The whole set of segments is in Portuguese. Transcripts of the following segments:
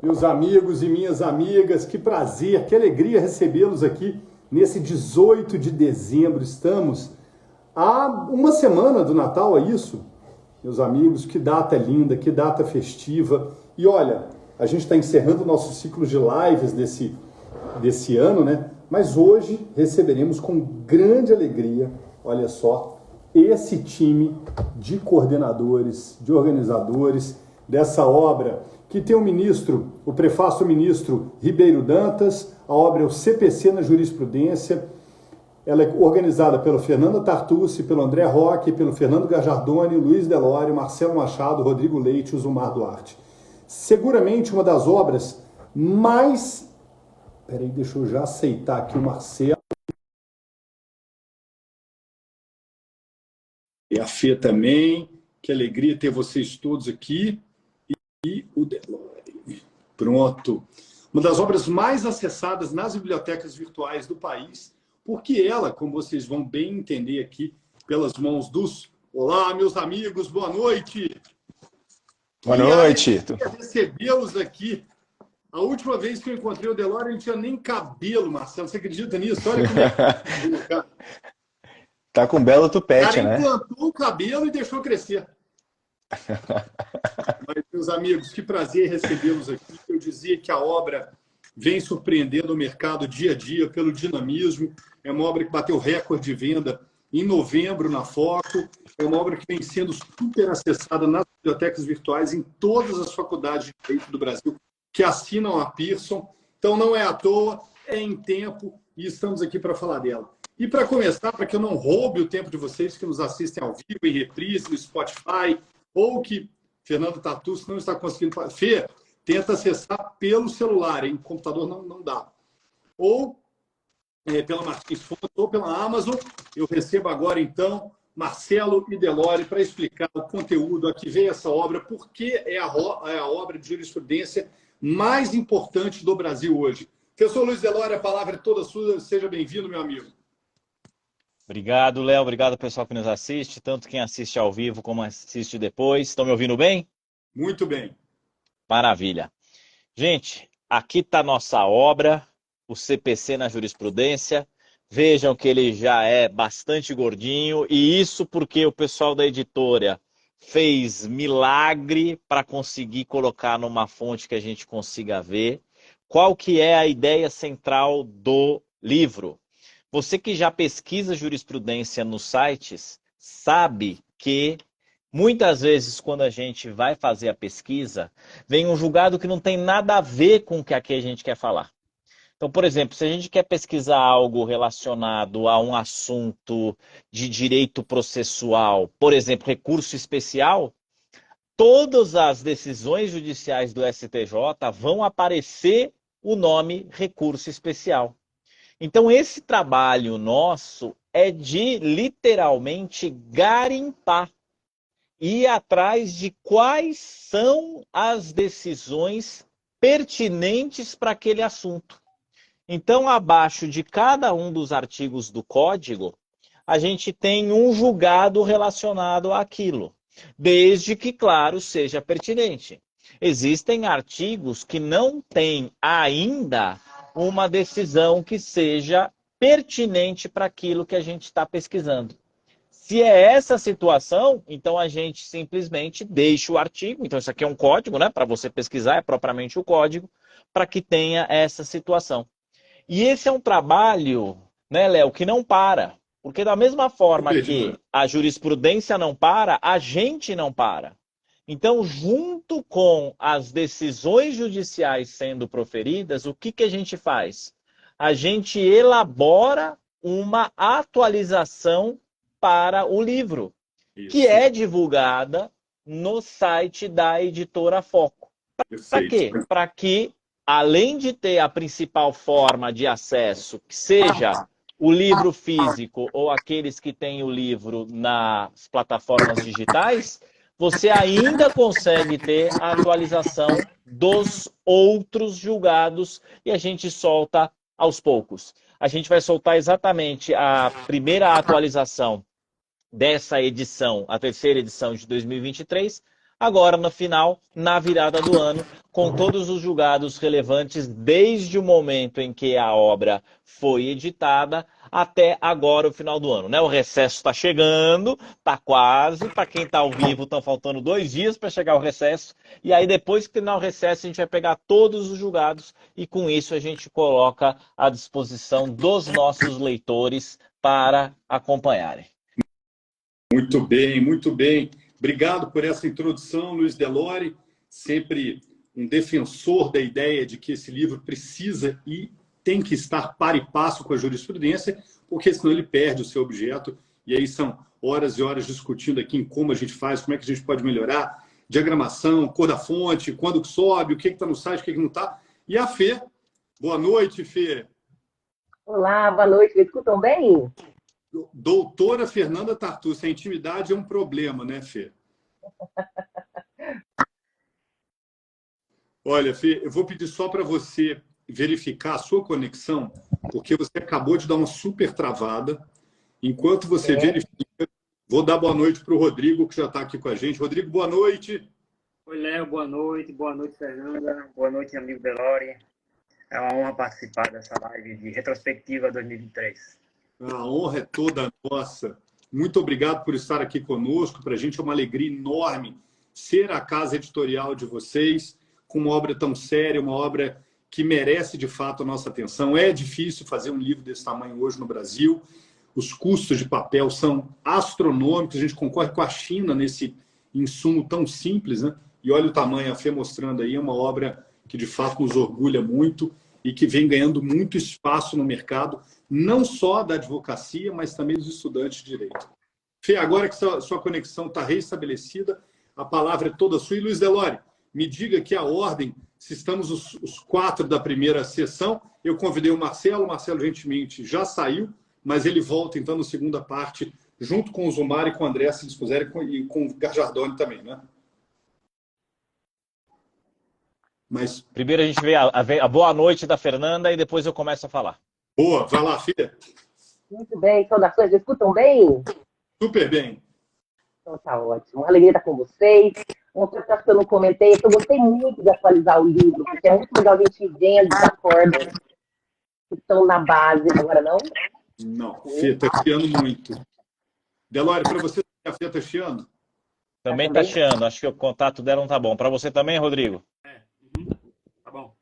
Meus amigos e minhas amigas, que prazer, que alegria recebê-los aqui nesse 18 de dezembro. Estamos há uma semana do Natal, é isso? Meus amigos, que data linda, que data festiva. E olha, a gente está encerrando o nosso ciclo de lives desse ano, né? Mas hoje receberemos com grande alegria, olha só, esse time de coordenadores, de organizadores dessa obra, que tem o prefácio ministro Ribeiro Dantas, a obra é o CPC na Jurisprudência. Ela é organizada pelo Fernando Tartucci, pelo André Roque, pelo Fernando Gajardoni, Luiz Delório, Marcelo Machado, Rodrigo Leite e Zumar Duarte. Seguramente uma das obras mais... Peraí, deixa eu já aceitar aqui o Marcelo. E a Fê também. Que alegria ter vocês todos aqui. E o Delório. Pronto. Uma das obras mais acessadas nas bibliotecas virtuais do país, porque ela, como vocês vão bem entender aqui, pelas mãos dos... Olá, meus amigos, boa noite! Boa noite! Recebê-los aqui. A última vez que eu encontrei o Delório, ele não tinha nem cabelo, Marcelo. Você acredita nisso? Olha como é que... Tá com um belo tupete, né? Implantou o cabelo e deixou crescer. Mas, meus amigos, que prazer recebê-los aqui. Eu dizia que a obra vem surpreendendo o mercado dia a dia pelo dinamismo. É uma obra que bateu recorde de venda em novembro na Foco. É uma obra que vem sendo super acessada nas bibliotecas virtuais em todas as faculdades de direito do Brasil que assinam a Pearson. Então, não é à toa, é em tempo e estamos aqui para falar dela. E para começar, para que eu não roube o tempo de vocês que nos assistem ao vivo, em reprise, no Spotify, ou que Fernando Tartucci não está conseguindo... Fê, tenta acessar pelo celular, em computador não dá. Ou pela Martins Fontes, ou pela Amazon. Eu recebo agora, então, Marcelo e Delório para explicar o conteúdo, a que veio essa obra, porque é a obra de jurisprudência mais importante do Brasil hoje. Professor Luiz Delório, a palavra é toda sua. Seja bem-vindo, meu amigo. Obrigado, Léo. Obrigado, pessoal que nos assiste, tanto quem assiste ao vivo como assiste depois. Estão me ouvindo bem? Muito bem. Maravilha. Gente, aqui está nossa obra, o CPC na Jurisprudência. Vejam que ele já é bastante gordinho, e isso porque o pessoal da editora fez milagre para conseguir colocar numa fonte que a gente consiga ver. Qual que é a ideia central do livro? Você que já pesquisa jurisprudência nos sites, sabe que muitas vezes quando a gente vai fazer a pesquisa, vem um julgado que não tem nada a ver com o que aqui a gente quer falar. Então, por exemplo, se a gente quer pesquisar algo relacionado a um assunto de direito processual, por exemplo, recurso especial, todas as decisões judiciais do STJ vão aparecer o nome recurso especial. Então, esse trabalho nosso é de literalmente garimpar, ir atrás de quais são as decisões pertinentes para aquele assunto. Então, abaixo de cada um dos artigos do código, a gente tem um julgado relacionado àquilo, desde que, claro, seja pertinente. Existem artigos que não têm ainda uma decisão que seja pertinente para aquilo que a gente está pesquisando. Se é essa situação, então a gente simplesmente deixa o artigo. Então, isso aqui é um código, né? Para você pesquisar, é propriamente o código, para que tenha essa situação. E esse é um trabalho, né, Léo, que não para. Porque da mesma forma que a jurisprudência não para, a gente não para. Então, junto com as decisões judiciais sendo proferidas, o que a gente faz? A gente elabora uma atualização para o livro, que é divulgada no site da editora Foco. Para quê? Para que, além de ter a principal forma de acesso, que seja o livro físico ou aqueles que têm o livro nas plataformas digitais, você ainda consegue ter a atualização dos outros julgados e a gente solta aos poucos. A gente vai soltar exatamente a primeira atualização dessa edição, a terceira edição de 2023, agora no final, na virada do ano, com todos os julgados relevantes desde o momento em que a obra foi editada até agora, o final do ano, né? O recesso está chegando, está quase. Para quem está ao vivo, estão faltando 2 dias para chegar o recesso. E aí, depois que terminar o recesso, a gente vai pegar todos os julgados e, com isso, a gente coloca à disposição dos nossos leitores para acompanharem. Muito bem, muito bem. Obrigado por essa introdução, Luiz Delori. Sempre um defensor da ideia de que esse livro precisa e tem que estar par e passo com a jurisprudência, porque senão ele perde o seu objeto. E aí são horas e horas discutindo aqui em como a gente faz, como é que a gente pode melhorar, diagramação, cor da fonte, quando que sobe, o que está no site, o que não está. E a Fê. Boa noite, Fê. Olá, boa noite. Me escutam bem? Doutora Fernanda Tartucci, a intimidade é um problema, né, Fê? Olha, Fê, eu vou pedir só para você verificar a sua conexão, porque você acabou de dar uma super travada. Enquanto você verifica, vou dar boa noite para o Rodrigo, que já está aqui com a gente. Rodrigo, boa noite. Oi, Léo, boa noite, Fernanda, boa noite, amigo Delori. É uma honra participar dessa live de retrospectiva 2023. A honra é toda nossa. Muito obrigado por estar aqui conosco. Para a gente é uma alegria enorme ser a casa editorial de vocês, com uma obra tão séria, uma obra que merece, de fato, a nossa atenção. É difícil fazer um livro desse tamanho hoje no Brasil. Os custos de papel são astronômicos. A gente concorre com a China nesse insumo tão simples, né? E olha o tamanho, a Fê mostrando aí, é uma obra que, de fato, nos orgulha muito e que vem ganhando muito espaço no mercado, não só da advocacia, mas também dos estudantes de direito. Fê, agora que sua conexão está restabelecida, a palavra é toda sua. E, Luiz Delori, me diga aqui a ordem, se estamos os 4 da primeira sessão. Eu convidei o Marcelo gentilmente já saiu, mas ele volta, então, na segunda parte, junto com o Zumar e com o André, se eles puserem, e com o Gajardoni também, né? Mas... Primeiro a gente vê a boa noite da Fernanda e depois eu começo a falar. Boa, vai lá, filha. Muito bem, saudações. Me escutam bem? Super bem. Então tá ótimo. Uma alegria estar com vocês. Uma coisa que eu não comentei é que eu gostei muito de atualizar o livro, porque é muito legal a gente vendo os acordos que estão na base. Agora não? Não, Fê está chiando muito. Delori, para você, a Fê está chiando? Também está chiando. Acho que o contato dela não está bom. Para você também, Rodrigo? Tá bom.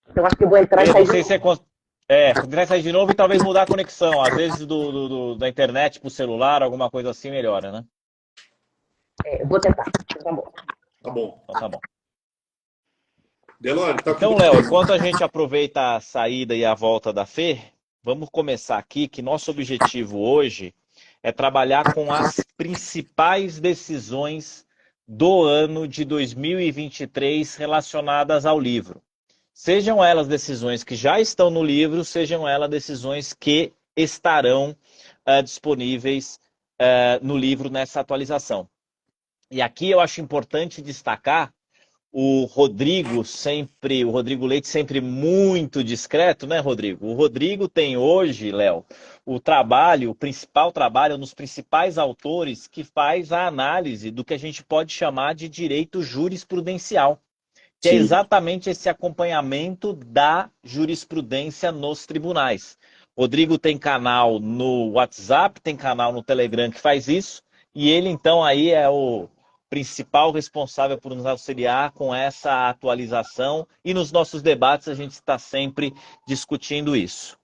Então acho que eu vou entrar e sair. Não sei se entrar e sair de novo e talvez mudar a conexão. Às vezes da internet para o celular, alguma coisa assim melhora, né? Eu vou tentar. Tá bom. Tá bom. Então tá bom. Delori, tá Então, com... Léo, enquanto a gente aproveita a saída e a volta da Fê, vamos começar aqui que nosso objetivo hoje é trabalhar com as principais decisões do ano de 2023 relacionadas ao livro. Sejam elas decisões que já estão no livro, sejam elas decisões que estarão disponíveis no livro nessa atualização. E aqui eu acho importante destacar o Rodrigo Leite sempre muito discreto, né, Rodrigo? O Rodrigo tem hoje, Léo, o principal trabalho, um dos principais autores que faz a análise do que a gente pode chamar de direito jurisprudencial, que é exatamente esse acompanhamento da jurisprudência nos tribunais. Rodrigo tem canal no WhatsApp, tem canal no Telegram que faz isso, e ele então aí é o principal responsável por nos auxiliar com essa atualização, e nos nossos debates a gente está sempre discutindo isso.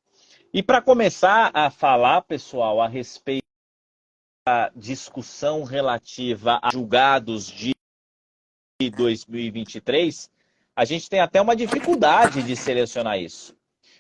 E para começar a falar, pessoal, a respeito da discussão relativa a julgados de 2023, a gente tem até uma dificuldade de selecionar isso,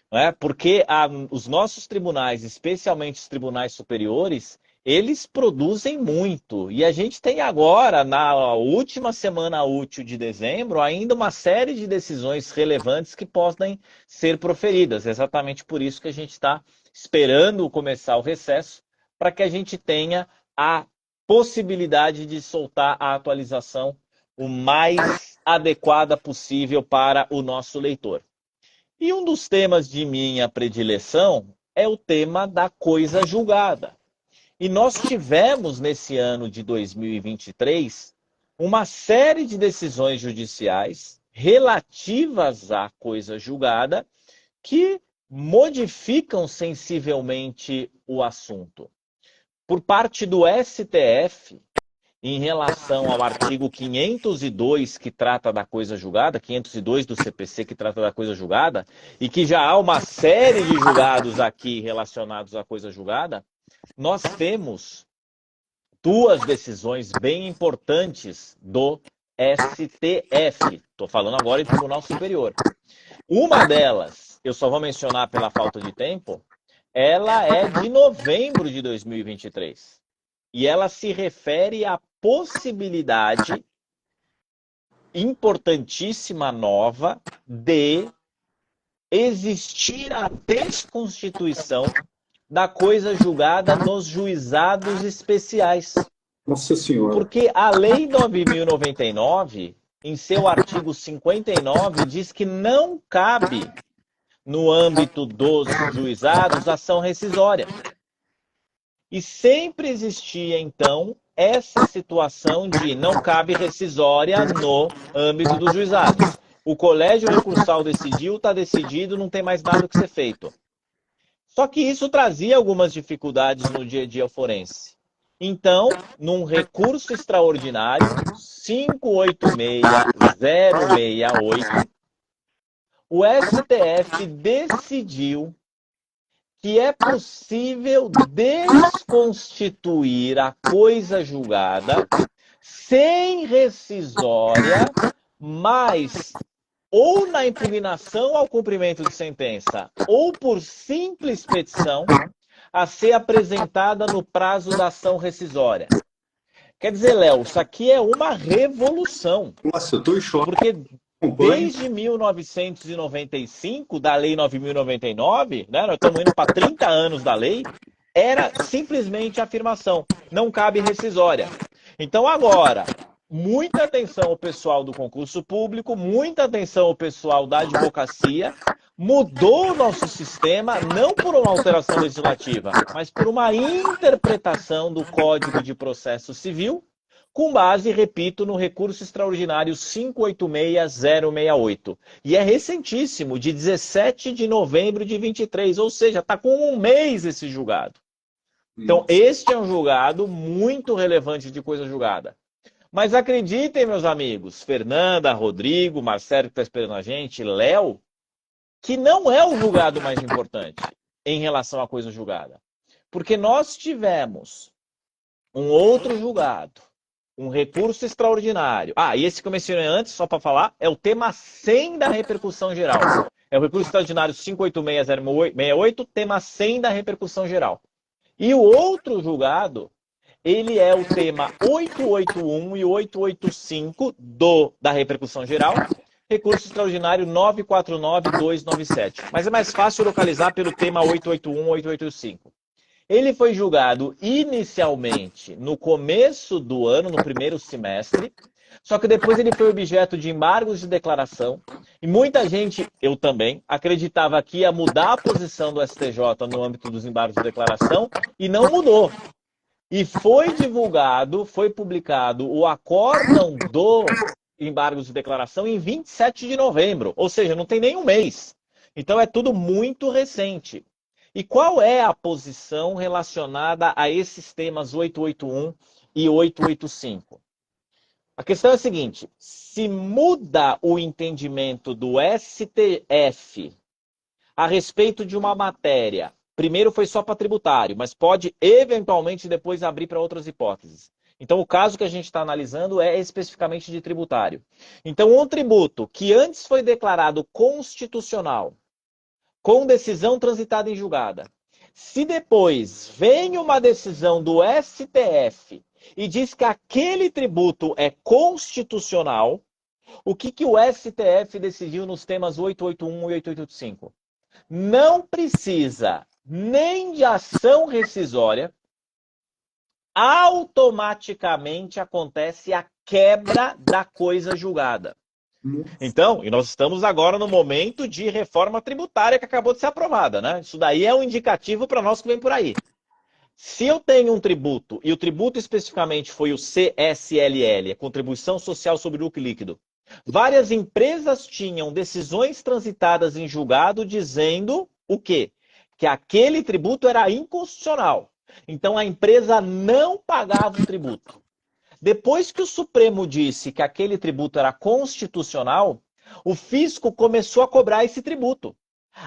não é? Porque os nossos tribunais, especialmente os tribunais superiores, eles produzem muito. E a gente tem agora, na última semana útil de dezembro, ainda uma série de decisões relevantes que podem ser proferidas. É exatamente por isso que a gente está esperando começar o recesso, para que a gente tenha a possibilidade de soltar a atualização o mais adequada possível para o nosso leitor. E um dos temas de minha predileção é o tema da coisa julgada. E nós tivemos, nesse ano de 2023, uma série de decisões judiciais relativas à coisa julgada que modificam sensivelmente o assunto. Por parte do STF, em relação ao artigo 502, que trata da coisa julgada, 502 do CPC, que trata da coisa julgada, e que já há uma série de julgados aqui relacionados à coisa julgada, nós temos duas decisões bem importantes do STF. Estou falando agora em Tribunal Superior. Uma delas, eu só vou mencionar pela falta de tempo, ela é de novembro de 2023. E ela se refere à possibilidade importantíssima nova de existir a desconstituição da coisa julgada nos juizados especiais. Nossa Senhora. Porque a Lei 9.099, em seu artigo 59, diz que não cabe, no âmbito dos juizados, ação rescisória. E sempre existia, então, essa situação de não cabe rescisória no âmbito dos juizados. O colégio recursal decidiu, está decidido, não tem mais nada que ser feito. Só que isso trazia algumas dificuldades no dia a dia forense. Então, num recurso extraordinário, 586-068, o STF decidiu que é possível desconstituir a coisa julgada sem rescisória, mas ou na impugnação ao cumprimento de sentença, ou por simples petição a ser apresentada no prazo da ação rescisória. Quer dizer, Léo, isso aqui é uma revolução. Nossa, eu estou em choque. Porque desde 1995, da Lei 9.099, né, nós estamos indo para 30 anos da lei, era simplesmente a afirmação, não cabe rescisória. Então agora, muita atenção ao pessoal do concurso público, muita atenção ao pessoal da advocacia, mudou o nosso sistema não por uma alteração legislativa, mas por uma interpretação do Código de Processo Civil, com base, repito, no recurso extraordinário 586-068. E é recentíssimo, de 17 de novembro de 23, ou seja, está com um mês esse julgado. Então, este é um julgado muito relevante de coisa julgada. Mas acreditem, meus amigos, Fernanda, Rodrigo, Marcelo que está esperando a gente, Léo, que não é o julgado mais importante em relação à coisa julgada. Porque nós tivemos um outro julgado, um recurso extraordinário. Ah, e esse que eu mencionei antes, só para falar, é o tema 100 da repercussão geral. É o recurso extraordinário 586-068, tema 100 da repercussão geral. E o outro julgado, ele é o tema 881 e 885 da repercussão geral, recurso extraordinário 949-297. Mas é mais fácil localizar pelo tema 881 e 885. Ele foi julgado inicialmente no começo do ano, no primeiro semestre, só que depois ele foi objeto de embargos de declaração, e muita gente, eu também, acreditava que ia mudar a posição do STJ no âmbito dos embargos de declaração, e não mudou. E foi divulgado, foi publicado o acórdão do embargos de declaração em 27 de novembro, ou seja, não tem nem um mês. Então é tudo muito recente. E qual é a posição relacionada a esses temas 881 e 885? A questão é a seguinte, se muda o entendimento do STF a respeito de uma matéria, primeiro foi só para tributário, mas pode eventualmente depois abrir para outras hipóteses. Então o caso que a gente está analisando é especificamente de tributário. Então um tributo que antes foi declarado constitucional, com decisão transitada em julgada. Se depois vem uma decisão do STF e diz que aquele tributo é constitucional, o que o STF decidiu nos temas 881 e 885? Não precisa nem de ação rescisória, automaticamente acontece a quebra da coisa julgada. Então, e nós estamos agora no momento de reforma tributária que acabou de ser aprovada, né? Isso daí é um indicativo para nós que vem por aí. Se eu tenho um tributo, e o tributo especificamente foi o CSLL, a Contribuição Social sobre o Lucro Líquido, várias empresas tinham decisões transitadas em julgado dizendo o quê? Que aquele tributo era inconstitucional. Então a empresa não pagava o tributo. Depois que o Supremo disse que aquele tributo era constitucional, o fisco começou a cobrar esse tributo.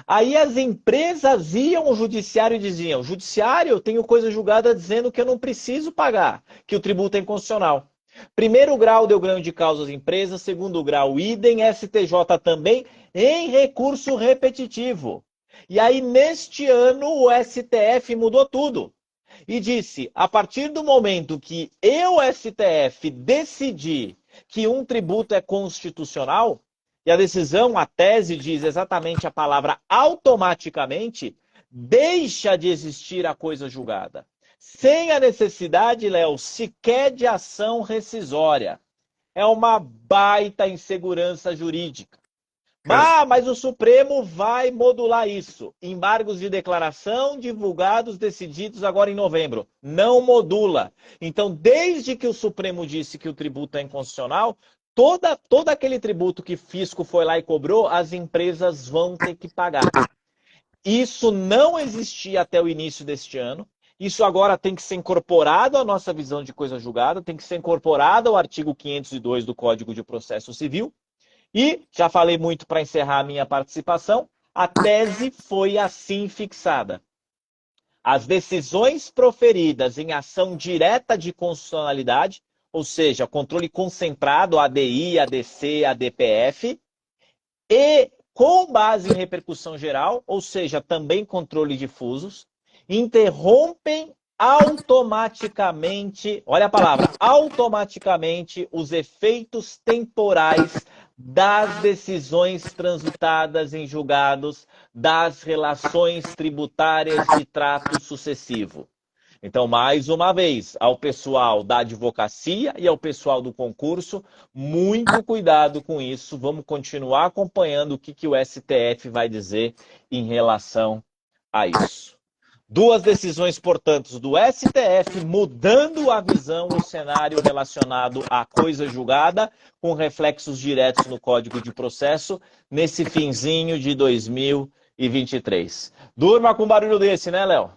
Aí as empresas iam ao judiciário e diziam: judiciário, eu tenho coisa julgada dizendo que eu não preciso pagar, que o tributo é inconstitucional. Primeiro grau deu ganho de causa às empresas, segundo grau idem, STJ também, em recurso repetitivo. E aí neste ano o STF mudou tudo. E disse, a partir do momento que eu, STF, decidi que um tributo é constitucional, e a decisão, a tese diz exatamente a palavra automaticamente, deixa de existir a coisa julgada. Sem a necessidade, Léo, sequer de ação rescisória. É uma baita insegurança jurídica. Mas o Supremo vai modular isso. Embargos de declaração divulgados, decididos agora em novembro. Não modula. Então, desde que o Supremo disse que o tributo é inconstitucional, todo aquele tributo que fisco foi lá e cobrou, as empresas vão ter que pagar. Isso não existia até o início deste ano. Isso agora tem que ser incorporado à nossa visão de coisa julgada, tem que ser incorporado ao artigo 502 do Código de Processo Civil. E, já falei muito para encerrar a minha participação, a tese foi assim fixada. As decisões proferidas em ação direta de constitucionalidade, ou seja, controle concentrado, ADI, ADC, ADPF, e com base em repercussão geral, ou seja, também controle difusos, interrompem automaticamente, olha a palavra, automaticamente os efeitos temporais das decisões transitadas em julgados das relações tributárias de trato sucessivo. Então, mais uma vez, ao pessoal da advocacia e ao pessoal do concurso, muito cuidado com isso. Vamos continuar acompanhando o que o STF vai dizer em relação a isso. Duas decisões, portanto, do STF mudando a visão, o cenário relacionado à coisa julgada, com reflexos diretos no Código de Processo, nesse finzinho de 2023. Durma com barulho desse, né, Léo?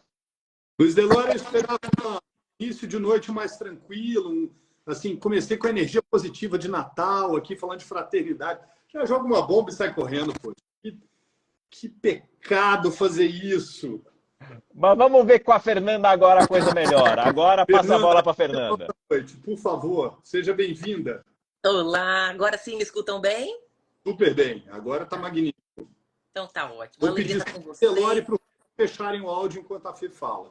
Luiz Delora, eu esperava um início de noite mais tranquilo. Assim, comecei com a energia positiva de Natal, aqui falando de fraternidade. Já joga uma bomba e sai correndo, pô. Que pecado fazer isso. Mas vamos ver com a Fernanda agora a coisa melhor. Agora passa a bola para a Fernanda. Boa noite, por favor, seja bem-vinda. Olá, agora sim me escutam bem? Super bem, agora está magnífico. Então tá ótimo. Vou pedir com você, Delore, para fecharem o áudio enquanto a Fê fala.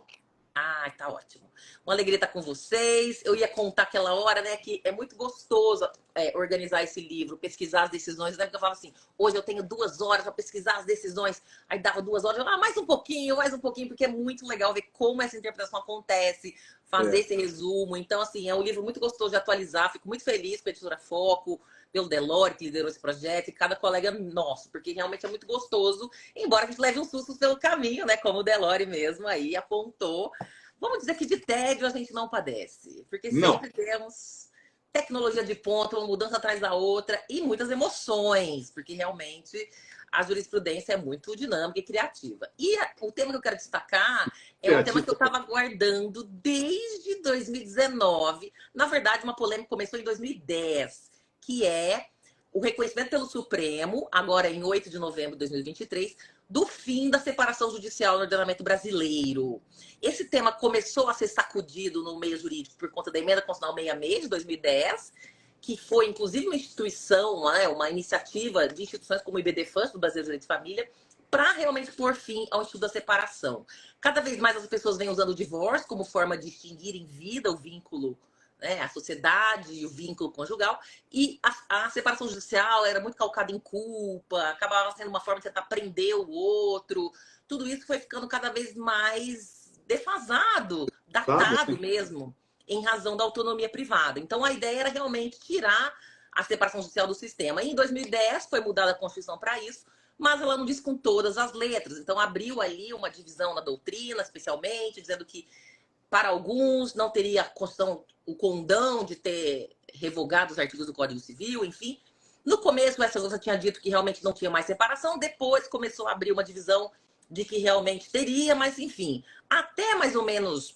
Ah, tá ótimo. Uma alegria estar com vocês. Eu ia contar aquela hora, né, que é muito gostoso organizar esse livro, pesquisar as decisões, né? Porque eu falava assim, hoje eu tenho 2 horas para pesquisar as decisões. Aí dava 2 horas, eu falava, mais um pouquinho, porque é muito legal ver como essa interpretação acontece, fazer esse resumo. Então, assim, é um livro muito gostoso de atualizar. Fico muito feliz com a Editora Foco, pelo Delore, que liderou esse projeto, e cada colega nosso, porque realmente é muito gostoso, embora a gente leve uns sustos pelo caminho, né? Como o Delore mesmo aí apontou. Vamos dizer que de tédio a gente não padece, porque sempre temos tecnologia de ponta, uma mudança atrás da outra e muitas emoções, porque realmente a jurisprudência é muito dinâmica e criativa. E o tema que eu quero destacar é um tema que eu estava aguardando desde 2019. Na verdade, uma polêmica começou em 2010, que é o reconhecimento pelo Supremo, agora em 8 de novembro de 2023, do fim da separação judicial no ordenamento brasileiro. Esse tema começou a ser sacudido no meio jurídico por conta da Emenda Constitucional 66 de 2010, que foi, inclusive, uma instituição, uma iniciativa de instituições como o IBDFANS, do Brasileiro de Direito de Família, para realmente pôr fim ao estudo da separação. Cada vez mais as pessoas vêm usando o divórcio como forma de extinguir em vida o vínculo, né, a sociedade e o vínculo conjugal, e a separação judicial era muito calcada em culpa, acabava sendo uma forma de tentar prender o outro. Tudo isso foi ficando cada vez mais defasado, datado mesmo, em razão da autonomia privada. Então, a ideia era realmente tirar a separação judicial do sistema. E em 2010 foi mudada a Constituição para isso, mas ela não diz com todas as letras. Então, abriu ali uma divisão na doutrina, especialmente, dizendo que para alguns, não teria a Constituição, o condão de ter revogado os artigos do Código Civil, enfim. No começo, essa coisa tinha dito que realmente não tinha mais separação, depois começou a abrir uma divisão de que realmente teria, mas enfim, até mais ou menos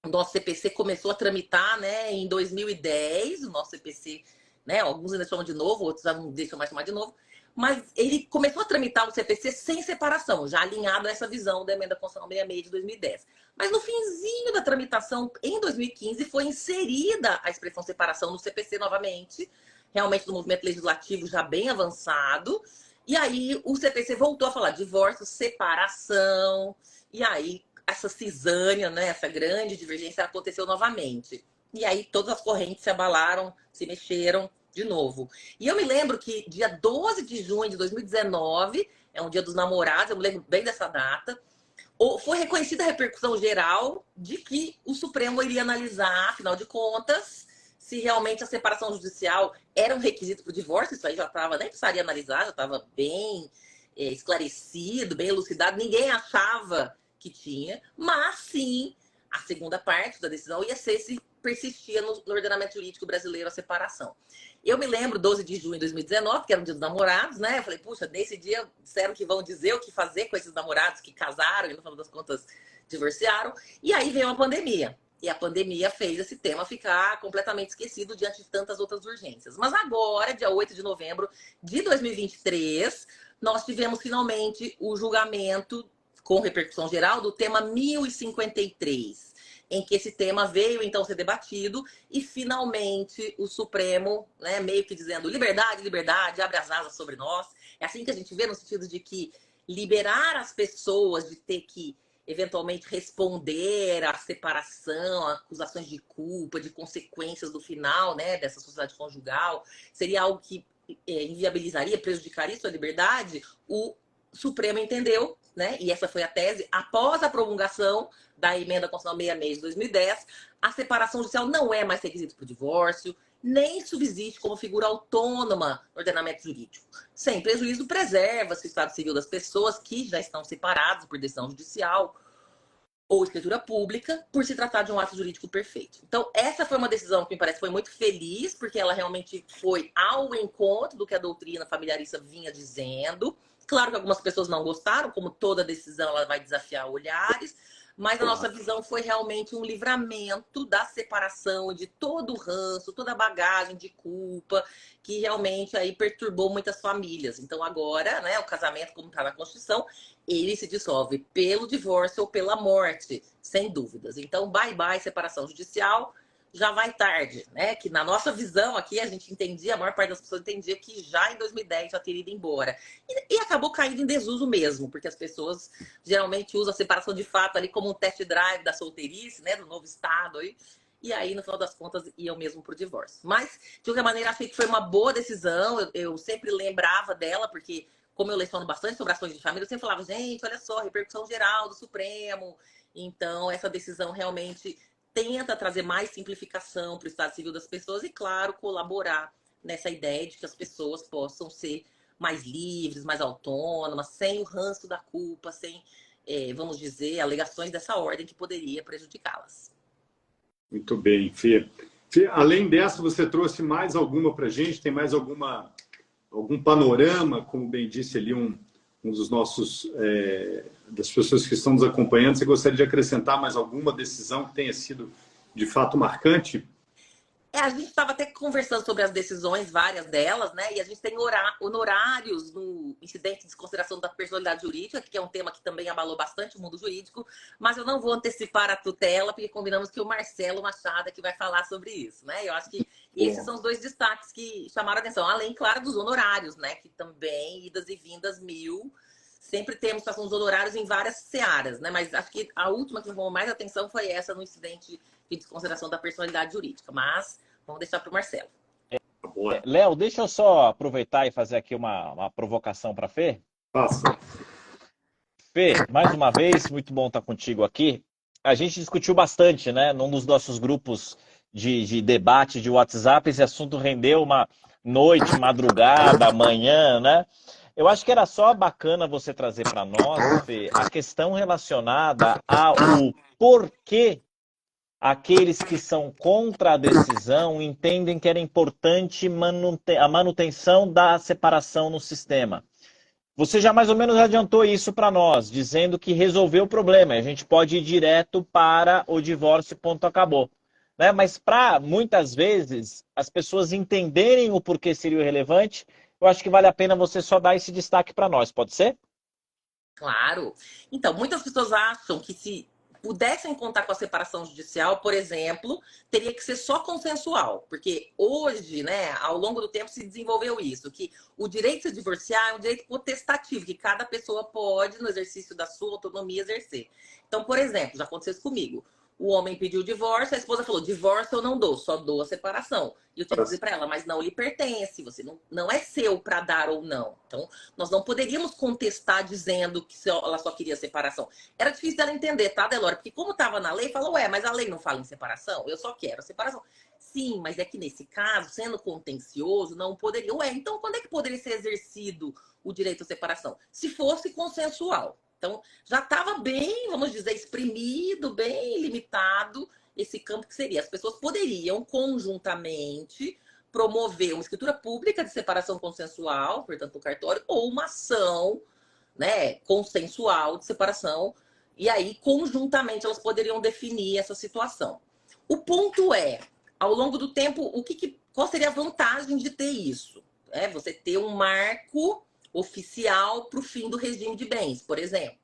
o nosso CPC começou a tramitar, né, em 2010, o nosso CPC, né, alguns ainda chamam de novo, outros já não deixam mais chamar de novo, mas ele começou a tramitar o CPC sem separação, já alinhado a essa visão da Emenda Constitucional 66 de 2010. Mas no finzinho da tramitação, em 2015, foi inserida a expressão separação no CPC novamente, realmente no movimento legislativo já bem avançado, e aí o CPC voltou a falar divórcio, separação, e aí essa cisânia, né, essa grande divergência aconteceu novamente. E aí todas as correntes se abalaram, se mexeram de novo. E eu me lembro que dia 12 de junho de 2019, é um dia dos namorados, eu me lembro bem dessa data, foi reconhecida a repercussão geral de que o Supremo iria analisar, afinal de contas, se realmente a separação judicial era um requisito para o divórcio. Isso aí já estava, nem precisaria analisar, já estava bem esclarecido, bem elucidado, ninguém achava que tinha, mas sim, a segunda parte da decisão ia ser se persistia no ordenamento jurídico brasileiro a separação. Eu me lembro, 12 de junho de 2019, que era um dia dos namorados, né? Eu falei, puxa, nesse dia disseram que vão dizer o que fazer com esses namorados que casaram e no final das contas divorciaram. E aí veio a pandemia. E a pandemia fez esse tema ficar completamente esquecido diante de tantas outras urgências. Mas agora, dia 8 de novembro de 2023, nós tivemos finalmente o julgamento com repercussão geral do tema 1053, em que esse tema veio então ser debatido e finalmente o Supremo, né, meio que dizendo liberdade, liberdade, abre as asas sobre nós. É assim que a gente vê, no sentido de que liberar as pessoas de ter que eventualmente responder à separação, a acusações de culpa, de consequências do final, né, dessa sociedade conjugal, seria algo que inviabilizaria, prejudicaria sua liberdade. O Supremo entendeu, né, e essa foi a tese, após a promulgação da Emenda Constitucional 66 de 2010, a separação judicial não é mais requisito para o divórcio, nem subsiste como figura autônoma no ordenamento jurídico. Sem prejuízo, preserva-se o estado civil das pessoas que já estão separadas por decisão judicial ou escritura pública, por se tratar de um ato jurídico perfeito. Então, essa foi uma decisão que me parece foi muito feliz, porque ela realmente foi ao encontro do que a doutrina familiarista vinha dizendo. Claro que algumas pessoas não gostaram, como toda decisão ela vai desafiar olhares, mas a nossa visão foi realmente um livramento da separação, de todo o ranço, toda a bagagem de culpa, que realmente aí perturbou muitas famílias. Então agora, né, o casamento, como está na Constituição, ele se dissolve pelo divórcio ou pela morte, sem dúvidas. Então, bye bye separação judicial, já vai tarde, né? Que na nossa visão aqui, a gente entendia, a maior parte das pessoas entendia que já em 2010 já teria ido embora. E acabou caindo em desuso mesmo, porque as pessoas geralmente usam a separação de fato ali como um test drive da solteirice, né? Do novo estado aí. E aí, no final das contas, iam mesmo pro divórcio. Mas, de qualquer maneira, achei que foi uma boa decisão. Eu sempre lembrava dela, porque como eu leciono bastante sobre ações de família, eu sempre falava, gente, olha só, repercussão geral do Supremo. Então, essa decisão realmente tenta trazer mais simplificação para o estado civil das pessoas e, claro, colaborar nessa ideia de que as pessoas possam ser mais livres, mais autônomas, sem o ranço da culpa, sem, vamos dizer, alegações dessa ordem que poderia prejudicá-las. Muito bem, Fê. Fê, além dessa, você trouxe mais alguma para a gente? Tem mais algum panorama, como bem disse ali um dos nossos, das pessoas que estão nos acompanhando? Você gostaria de acrescentar mais alguma decisão que tenha sido, de fato, marcante? A gente estava até conversando sobre as decisões, várias delas, né? E a gente tem honorários no incidente de desconsideração da personalidade jurídica, que é um tema que também abalou bastante o mundo jurídico, mas eu não vou antecipar a tutela, porque combinamos que o Marcelo Machado é que vai falar sobre isso, né? Eu acho que esses são os dois destaques que chamaram a atenção, além, claro, dos honorários, né? Que também, idas e vindas mil, sempre temos situação dos honorários em várias searas, né? Mas acho que a última que chamou mais atenção foi essa no incidente de desconsideração da personalidade jurídica. Mas vamos deixar para o Marcelo. Léo, deixa eu só aproveitar e fazer aqui uma provocação para a Fê. Passa. Fê, mais uma vez, muito bom estar contigo aqui. A gente discutiu bastante, né? Num dos nossos grupos de debate de WhatsApp, esse assunto rendeu uma noite, madrugada, manhã, né? Eu acho que era só bacana você trazer para nós, Fê, a questão relacionada ao porquê aqueles que são contra a decisão entendem que era importante a manutenção da separação no sistema. Você já mais ou menos adiantou isso para nós, dizendo que resolveu o problema. A gente pode ir direto para o divórcio, ponto, acabou. Né? Mas para, muitas vezes, as pessoas entenderem o porquê seria relevante, eu acho que vale a pena você só dar esse destaque para nós, pode ser? Claro. Então, muitas pessoas acham que se pudessem contar com a separação judicial, por exemplo, teria que ser só consensual, porque hoje, né, ao longo do tempo se desenvolveu isso, que o direito de se divorciar é um direito potestativo, que cada pessoa pode, no exercício da sua autonomia, exercer. Então, por exemplo, já aconteceu isso comigo. O homem pediu o divórcio, a esposa falou, divórcio eu não dou, só dou a separação. E eu tive que dizer para ela, mas não lhe pertence, você não é seu para dar ou não. Então, nós não poderíamos contestar dizendo que ela só queria separação. Era difícil dela entender, tá, Delora? Porque como estava na lei, falou, mas a lei não fala em separação? Eu só quero a separação. Sim, mas é que nesse caso, sendo contencioso, não poderia. Então quando é que poderia ser exercido o direito à separação? Se fosse consensual. Então, já estava bem, vamos dizer, exprimido, bem limitado esse campo que seria. As pessoas poderiam conjuntamente promover uma escritura pública de separação consensual, portanto, o cartório, ou uma ação, né, consensual de separação, e aí, conjuntamente, elas poderiam definir essa situação. O ponto é, ao longo do tempo, qual seria a vantagem de ter isso? Você ter um marco oficial para o fim do regime de bens, por exemplo.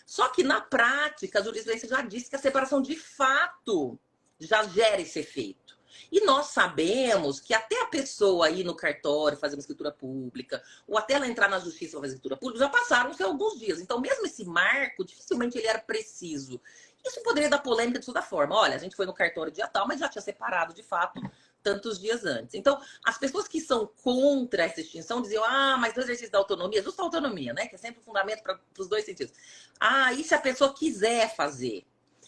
Só que, na prática, a jurisprudência já disse que a separação de fato já gera esse efeito. E nós sabemos que até a pessoa ir no cartório fazer uma escritura pública, ou até ela entrar na justiça fazer escritura pública, já passaram-se alguns dias. Então, mesmo esse marco, dificilmente ele era preciso. Isso poderia dar polêmica de toda forma. Olha, a gente foi no cartório dia tal, mas já tinha separado de fato tantos dias antes. Então, as pessoas que são contra essa extinção diziam, mas no exercício da autonomia, justa autonomia, né? Que é sempre o fundamento para os dois sentidos. E se a pessoa quiser fazer?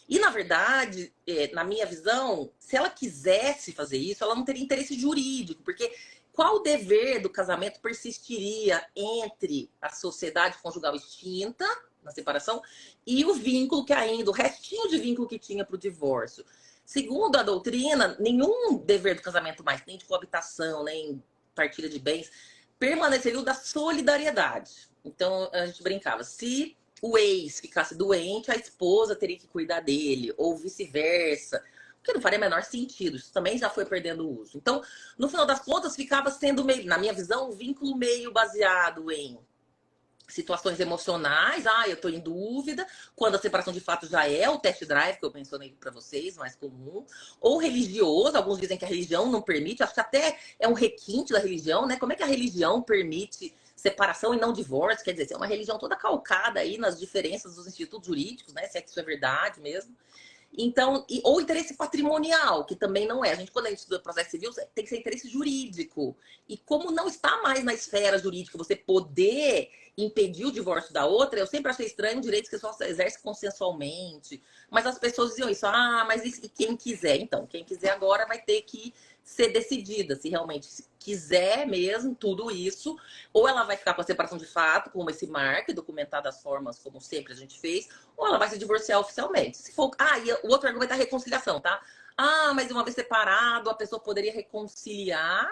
E, na verdade, na minha visão, se ela quisesse fazer isso, ela não teria interesse jurídico, porque qual o dever do casamento persistiria entre a sociedade conjugal extinta, na separação, e o vínculo que ainda, o restinho de vínculo que tinha para o divórcio? Segundo a doutrina, nenhum dever do casamento mais, nem de coabitação, nem partilha de bens, permaneceria o da solidariedade. Então, a gente brincava, se o ex ficasse doente, a esposa teria que cuidar dele, ou vice-versa, o que não faria o menor sentido. Isso também já foi perdendo o uso. Então, no final das contas, ficava sendo meio, na minha visão, um vínculo meio baseado em situações emocionais, eu estou em dúvida, quando a separação de fato já é o test drive, que eu mencionei para vocês, mais comum, ou religioso, alguns dizem que a religião não permite, acho que até é um requinte da religião, né? Como é que a religião permite separação e não divórcio? Quer dizer, é uma religião toda calcada aí nas diferenças dos institutos jurídicos, né? Se é que isso é verdade mesmo. Então, ou interesse patrimonial, que também não é. Quando a gente estuda processo civil, tem que ser interesse jurídico. E como não está mais na esfera jurídica você poder impedir o divórcio da outra, eu sempre achei estranho direitos que só se exerce consensualmente. Mas as pessoas diziam isso, mas e quem quiser? Então, quem quiser agora vai ter que ser decidida, se realmente quiser mesmo tudo isso, ou ela vai ficar com a separação de fato, com esse marco, documentar das formas como sempre a gente fez, ou ela vai se divorciar oficialmente. Se for, e o outro argumento é a reconciliação, tá? Mas uma vez separado, a pessoa poderia reconciliar,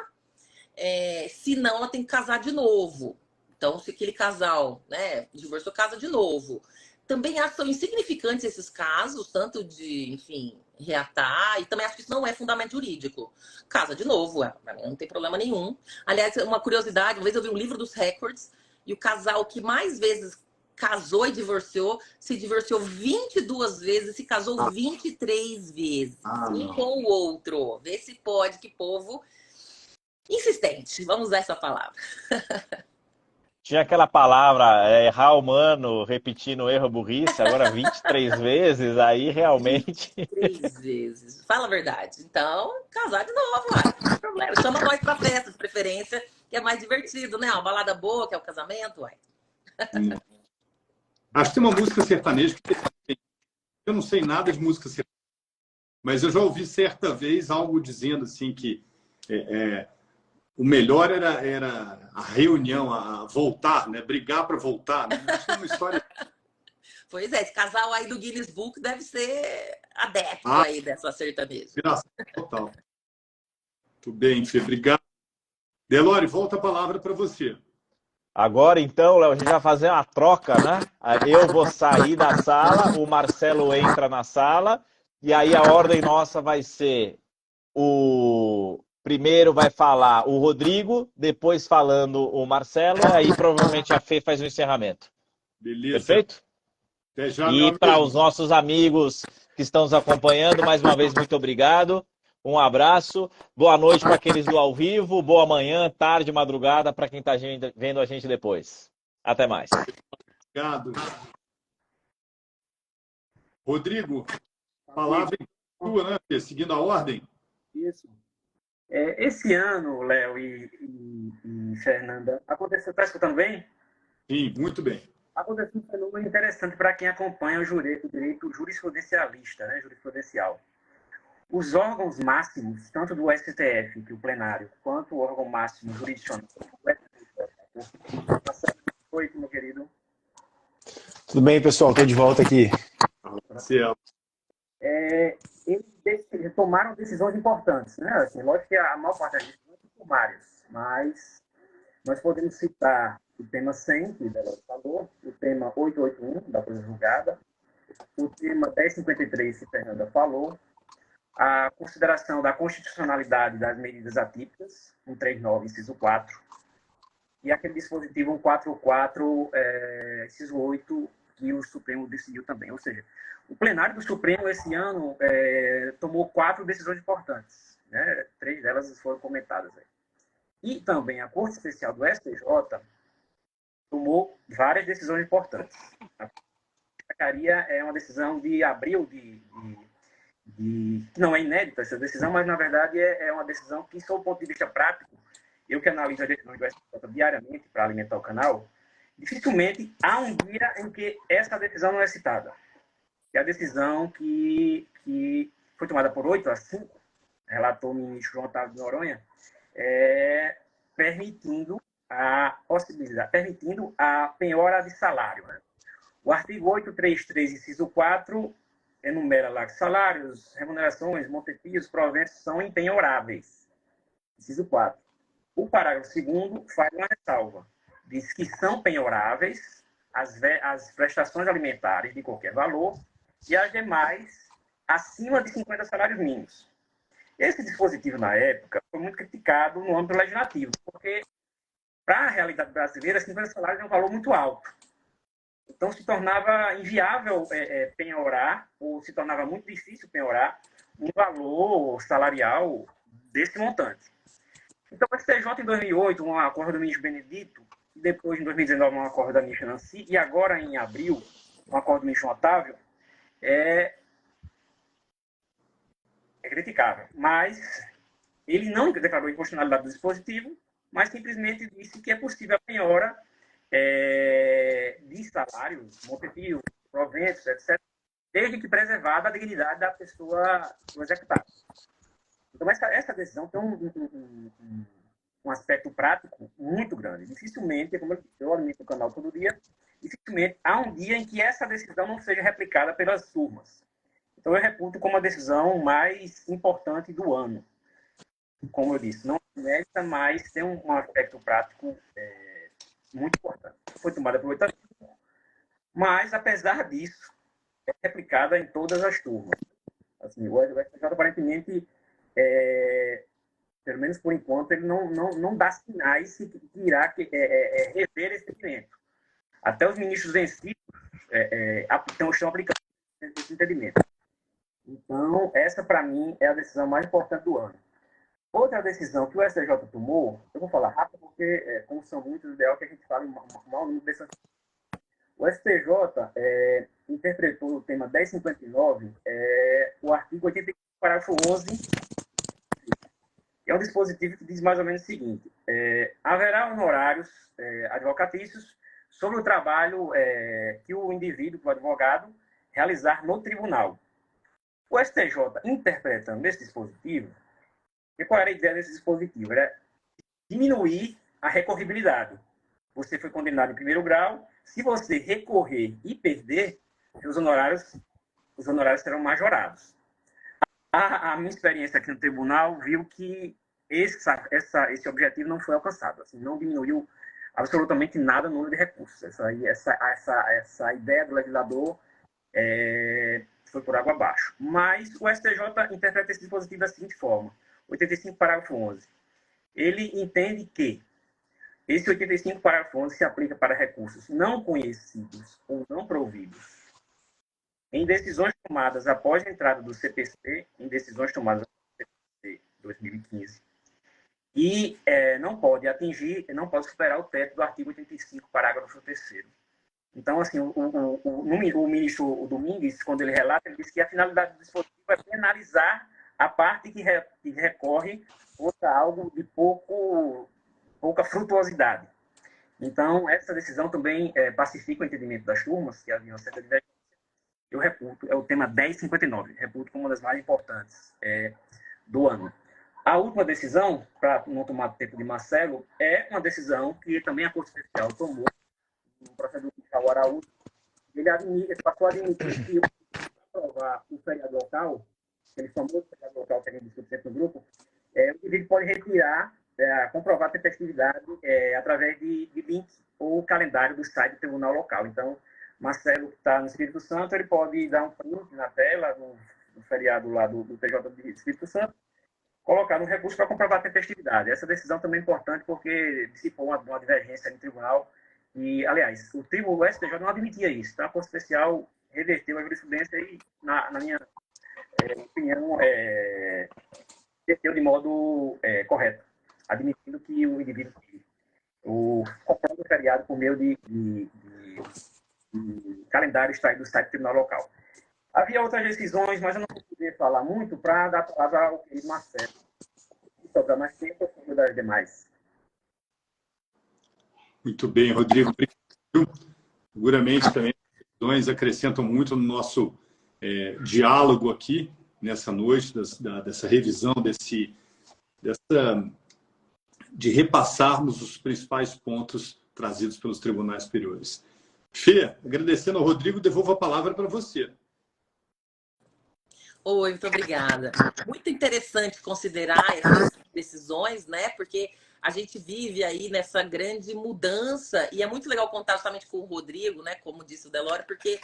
se não, ela tem que casar de novo. Então, se aquele casal, né, divorciou, casa de novo. Também acho que são insignificantes esses casos, tanto de, enfim, reatar, e também acho que isso não é fundamento jurídico. Casa de novo, pra mim não tem problema nenhum. Aliás, uma curiosidade, uma vez eu vi um livro dos records, e o casal que mais vezes casou e divorciou, se divorciou 22 vezes, se casou 23 vezes. Um com o outro. Vê se pode, que povo insistente. Vamos usar essa palavra. Tinha aquela palavra, errar humano, repetindo erro burrice, agora 23 vezes, aí realmente... 23 vezes. Fala a verdade. Então, casar de novo, não tem problema. Chama nós pra festa, de preferência, que é mais divertido, né? Uma balada boa, que é o casamento, Acho que tem uma música sertaneja que eu não sei nada de música sertaneja, mas eu já ouvi certa vez algo dizendo assim que o melhor era a reunião, a voltar, né? Brigar para voltar. Né? Acho que é uma história. Pois é, esse casal aí do Guinness Book deve ser adepto Ah, aí dessa sertaneja. inspiração total. Muito bem, Fê. Obrigado. Delore, volta a palavra para você. Agora, então, Léo, a gente vai fazer uma troca, né? Eu vou sair da sala, o Marcelo entra na sala, e aí a ordem nossa vai ser o primeiro vai falar o Rodrigo, depois falando o Marcelo, e aí provavelmente a Fê faz o encerramento. Beleza. Perfeito? Até já, meu E amigo. para os nossos amigos que estão nos acompanhando, mais uma vez, muito obrigado. Um abraço. Boa noite para aqueles do ao vivo. Boa manhã, tarde, madrugada para quem está vendo a gente depois. Até mais. Obrigado. Rodrigo, a palavra é sua, né, Fê? Seguindo a ordem. Isso. Esse ano, Léo e Fernanda, aconteceu, está escutando bem? Sim, muito bem. Aconteceu um fenômeno interessante para quem acompanha o direito jurisprudencialista, né, jurisprudencial. Os órgãos máximos, tanto do STF, que é o plenário, quanto o órgão máximo jurisdicional, o STF. Oi, meu querido. Tudo bem, pessoal? Estou de volta aqui. Marcelo. Eles tomaram decisões importantes, né? Assim, lógico que a maior parte das decisões são sumárias, mas nós podemos citar o tema 100, que ela falou, o tema 881, da coisa julgada, o tema 1053, que a Fernanda falou, a consideração da constitucionalidade das medidas atípicas, 139, inciso 4, e aquele dispositivo 144, inciso 8, que o Supremo decidiu também. Ou seja, o plenário do Supremo, esse ano, tomou 4 decisões importantes, né? 3 delas foram comentadas aí. E também a Corte Especial do STJ tomou várias decisões importantes. A Secretaria é uma decisão de abril não é inédita essa decisão, mas, na verdade, é uma decisão que, sob o ponto de vista prático, eu que analiso as decisões do STJ diariamente para alimentar o canal, dificilmente há um dia em que essa decisão não é citada. É a decisão que foi tomada por 8-5, relatou o ministro João Otávio de Noronha, permitindo a penhora de salário. Né? O artigo 833, inciso 4, enumera lá que salários, remunerações, montetios, proventos são impenhoráveis. Inciso 4. O parágrafo 2º faz uma ressalva. Diz que são penhoráveis as prestações alimentares de qualquer valor e as demais acima de 50 salários mínimos. Esse dispositivo, na época, foi muito criticado no âmbito legislativo, porque, para a realidade brasileira, 50 salários é um valor muito alto. Então, se tornava inviável penhorar, ou se tornava muito difícil penhorar, um valor salarial desse montante. Então, o STJ, em 2008, um acordo do ministro Benedito, depois, em 2019, um acordo da ministra Nancy, e agora, em abril, um acordo do ministro Otávio, é criticável. Mas ele não declarou a inconstitucionalidade do dispositivo, mas simplesmente disse que é possível a penhora de salários, montetios, proventos, etc., desde que preservada a dignidade da pessoa do executado. Então, essa decisão tem um aspecto prático muito grande. Dificilmente, como eu alimento o canal todo dia, dificilmente há um dia em que essa decisão não seja replicada pelas turmas. Então, eu reputo como a decisão mais importante do ano. Como eu disse, não é inédita, mas tem um aspecto prático muito importante. Foi tomada por 8-5, mas, apesar disso, é replicada em todas as turmas. Assim, o STJ, aparentemente, pelo menos por enquanto, ele não dá sinais que irá rever esse entendimento. Até os ministros vencidos estão aplicando esse entendimento. Então, essa, para mim, é a decisão mais importante do ano. Outra decisão que o STJ tomou, eu vou falar rápido porque, como são muitos, o ideal é que a gente fale o maior número dessas. O STJ interpretou o tema 1059, o artigo 85, parágrafo 11, é um dispositivo que diz mais ou menos o seguinte: haverá honorários advocatícios sobre o trabalho que o indivíduo, o advogado, realizar no tribunal. O STJ, interpretando esse dispositivo, qual era a ideia desse dispositivo? Era diminuir a recorribilidade. Você foi condenado em primeiro grau, se você recorrer e perder, os honorários serão majorados. A minha experiência aqui no tribunal viu que esse objetivo não foi alcançado. Assim, não diminuiu absolutamente nada o número de recursos. Essa ideia do legislador foi por água abaixo. Mas o STJ interpreta esse dispositivo da seguinte forma. 85, parágrafo 11. Ele entende que esse 85, parágrafo 11 se aplica para recursos não conhecidos ou não providos em decisões tomadas após a entrada do CPC, em decisões tomadas após o CPC 2015, e não pode superar o teto do artigo 85, parágrafo 3º. Então, assim, o ministro Domingues, quando ele relata, ele diz que a finalidade do dispositivo é penalizar a parte que recorre contra algo de pouca frutuosidade. Então, essa decisão também pacifica o entendimento das turmas, que haviam cerca de 10. Eu reputo, é o tema 1059, reputo como uma das mais importantes do ano. A última decisão, para não tomar tempo de Marcelo, é uma decisão que também a Corte Especial tomou no processo do Gustavo Araújo. Ele passou a admitir que aprovar o feriado local, aquele famoso feriado local que a gente discute sempre no grupo, o indivíduo pode retirar, comprovar a tempestividade através de link ou calendário do site do tribunal local. Então, Marcelo, que está no Espírito Santo, ele pode dar um print na tela, no feriado lá do TJ do Espírito Santo, colocar um recurso para comprovar a tempestividade. Essa decisão também é importante porque dissipou uma divergência no tribunal. E, aliás, o STJ não admitia isso. Então, a Corte Especial reverteu a jurisprudência e, na minha opinião, reverteu de modo correto, admitindo que o indivíduo comprova o feriado por meio de calendário extraído do site do tribunal local. Havia outras decisões, mas eu não vou poder falar muito para dar a palavra ao querido Marcelo. Se sobrar mais tempo, eu vou das demais. Muito bem, Rodrigo. Seguramente também as decisões acrescentam muito no nosso diálogo aqui, nessa noite, dessa revisão, de repassarmos os principais pontos trazidos pelos tribunais superiores. Fê, agradecendo ao Rodrigo, devolvo a palavra para você. Oi, muito obrigada. Muito interessante considerar essas decisões, né? Porque a gente vive aí nessa grande mudança e é muito legal contar justamente com o Rodrigo, né? Como disse o Delore, porque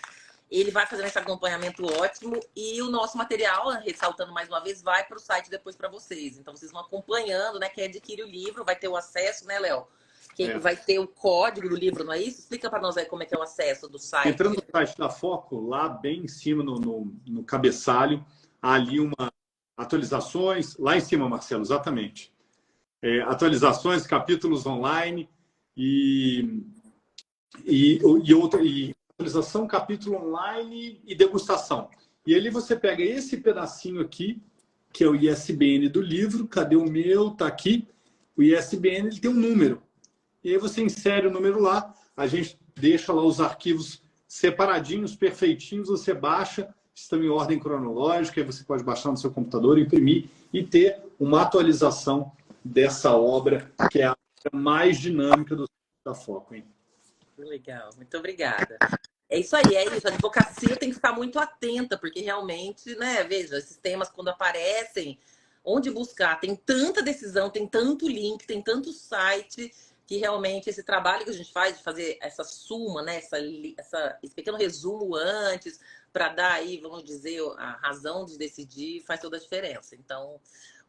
ele vai fazendo esse acompanhamento ótimo e o nosso material, ressaltando mais uma vez, vai para o site depois para vocês. Então, vocês vão acompanhando, né? Quem adquire o livro vai ter o acesso, né, Léo? Quem vai ter o código do livro, não é isso? Explica para nós aí como é que é o acesso do site. Entrando no site da Foco, lá bem em cima, no cabeçalho, há ali atualizações. Lá em cima, Marcelo, exatamente. Atualizações, capítulos online e atualização, capítulo online e degustação. E ali você pega esse pedacinho aqui, que é o ISBN do livro. Cadê o meu? Está aqui. O ISBN ele tem um número. E aí você insere o número lá, a gente deixa lá os arquivos separadinhos, perfeitinhos, você baixa, estão em ordem cronológica, aí você pode baixar no seu computador, imprimir e ter uma atualização dessa obra, que é a mais dinâmica da Foco, hein? Legal, muito obrigada. É isso aí, é isso. A advocacia tem que ficar muito atenta, porque realmente, né, veja, esses temas quando aparecem, onde buscar? Tem tanta decisão, tem tanto link, tem tanto site, que realmente esse trabalho que a gente faz de fazer essa suma, né, esse pequeno resumo antes, para dar aí, vamos dizer, a razão de decidir, faz toda a diferença. Então,